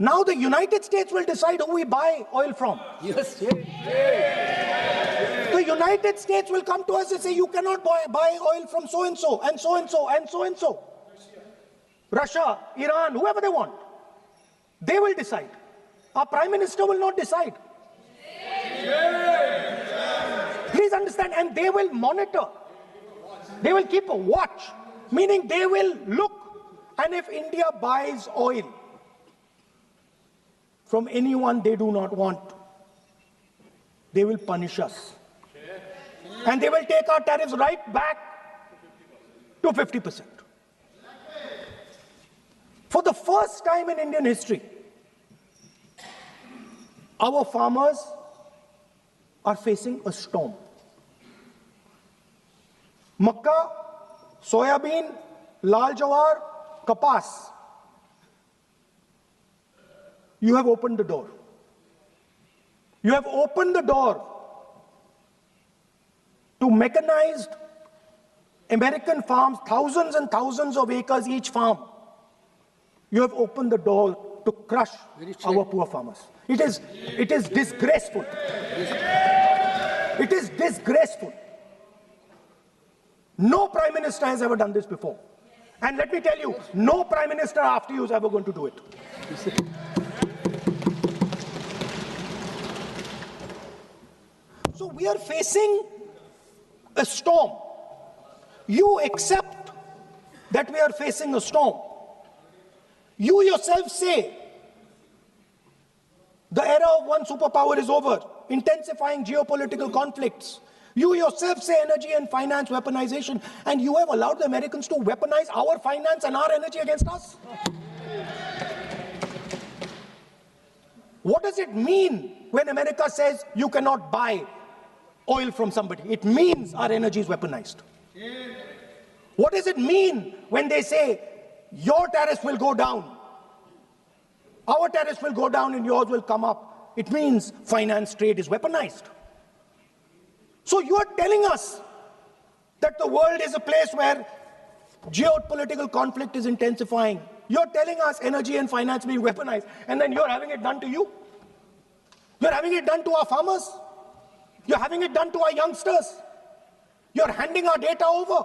Now the United States will decide who we buy oil from. Yes. The United States will come to us and say, you cannot buy oil from so-and-so, and so-and-so, and so-and-so. Russia, Iran, whoever they want. They will decide. Our Prime Minister will not decide. Please understand, and they will monitor. They will keep a watch, meaning they will look, and if India buys oil from anyone they do not want, they will punish us. And they will take our tariffs right back to 50%. For the first time in Indian history, our farmers are facing a storm. Makka, soybean, lal jawar, kapas. You have opened the door. You have opened the door to mechanized American farms, thousands and thousands of acres each farm. You have opened the door to crush our poor farmers. It is disgraceful. It is disgraceful. No Prime Minister has ever done this before. And let me tell you, no Prime Minister after you is ever going to do it. So we are facing a storm. You accept that we are facing a storm. You yourself say the era of one superpower is over, intensifying geopolitical conflicts. You yourself say energy and finance weaponization, and you have allowed the Americans to weaponize our finance and our energy against us. What does it mean when America says you cannot buy oil from somebody? It means our energy is weaponized. What does it mean when they say your tariffs will go down, our tariffs will go down and yours will come up? It means finance trade is weaponized. So you are telling us that the world is a place where geopolitical conflict is intensifying. You're telling us energy and finance being weaponized, and then you're having it done to you. You're having it done to our farmers. You're having it done to our youngsters. You're handing our data over.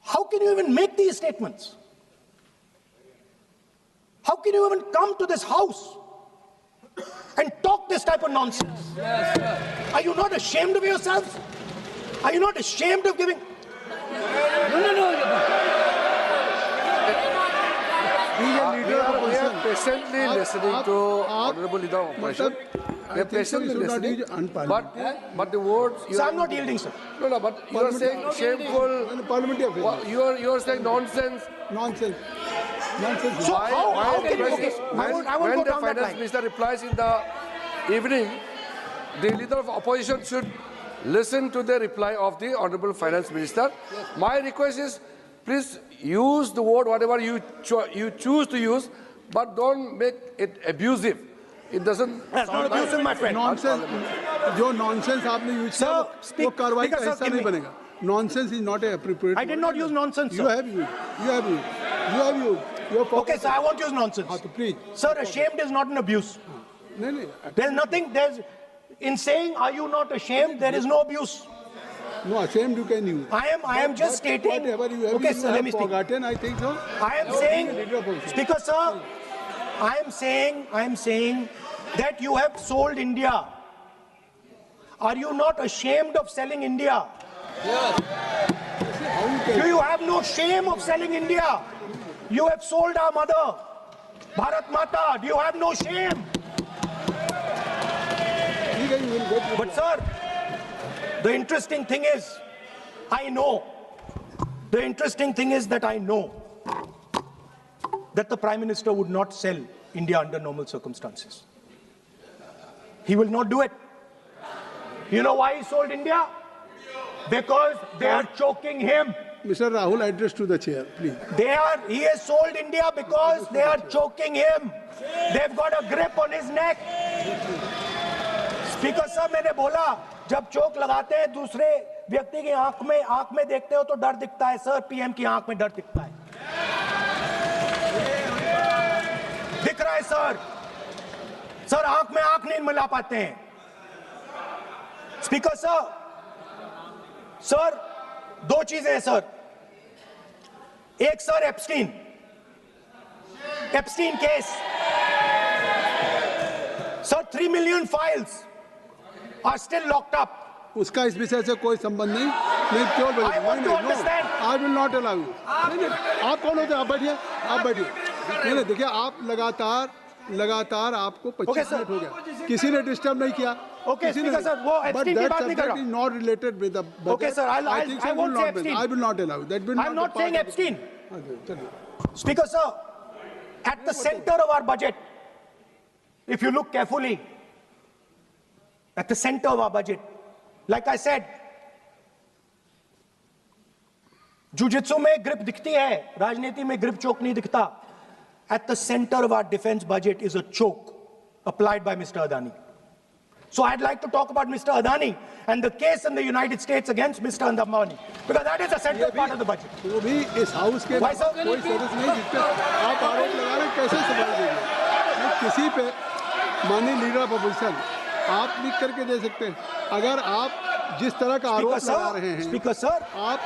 How can you even make these statements? How can you even come to this house and talk this type of nonsense? Are you not ashamed of yourselves? Are you not ashamed of giving? No. We are patiently listening to Honorable Leader of Opposition. We are patiently listening. But the words... So I'm not yielding, sir. No, but you are saying shameful... You are saying nonsense. Nonsense. So how can you... Okay, when the Finance Minister replies in the evening, the Leader of Opposition should listen to the reply of the Honorable Finance Minister. Yes. My request is, please use the word whatever you choose to use, but don't make it abusive. It doesn't... That's not abusive, my friend. Nonsense. जो nonsense आपने use किया वो कार्रवाई का हिस्सा नहीं बनेगा. Nonsense is not appropriate. I did not use nonsense, sir. You have used. Okay, sir, I won't use nonsense. Please. Sir, ashamed is not an abuse. No. There's nothing, in saying, are you not ashamed, there is no abuse. No, ashamed you can use. I am just stating. Whatever you have, okay, sir, let me speak. Forgotten, I think so. I am saying, Speaker, sir, I am saying that you have sold India. Are you not ashamed of selling India? Yes. Do you have no shame of selling India? You have sold our mother, Bharat Mata. Do you have no shame? But sir, the interesting thing is, I know that the Prime Minister would not sell India under normal circumstances. He will not do it. You know why he sold India? Because they are choking him. Mr. Rahul, address to the chair, please. He has sold India because they are choking him. They've got a grip on his neck. Speaker sir, मैंने बोला जब चोक लगाते हैं दूसरे व्यक्ति की आंख में देखते हो तो डर दिखता है सर, पीएम की आंख में डर दिखता है. सर, सर आंख में आंख नहीं मिला पाते हैं। स्पीकर सर, सर दो चीजें हैं सर। एक sir Epstein case, sir 3 million files are still locked up. उसका इस विषय से कोई संबंध नहीं। नहीं क्यों I want to understand. I will not allow you. आप कौन होते हैं? आप बैठिए, आप बैठिए। नहीं देखिए, आप लगातार आपको 25 मिनट हो गया, किसी ने डिस्टर्ब नहीं किया। Okay, Speaker sir, वो Epstein की बात नहीं कर रहा। Not related with the budget. Okay sir, I won't say Epstein. I will not allow that. I'm not saying Epstein. चलिए। Speaker sir, at the center of our budget, if you look carefully, at the center of our budget, like I said, jujitsu में grip दिखती है, राजनीति में grip choke नहीं दिखता. At the center of our defense budget is a choke applied by Mr. Adani. So I'd like to talk about Mr. Adani and the case in the United States against Mr. Ambani, because that is a central part of the budget. वो भी इस house के Why, sir? कोई सदस्य नहीं जिस पे आप आरोप लगा रहे हैं, कैसे सवाल देंगे? किसी पे माननीय लीडर ऑफ अपोजिशन आप लिख करके दे सकते हैं। अगर आप जिस तरह का आरोप लगा रहे हैं, स्पीकर सर, आप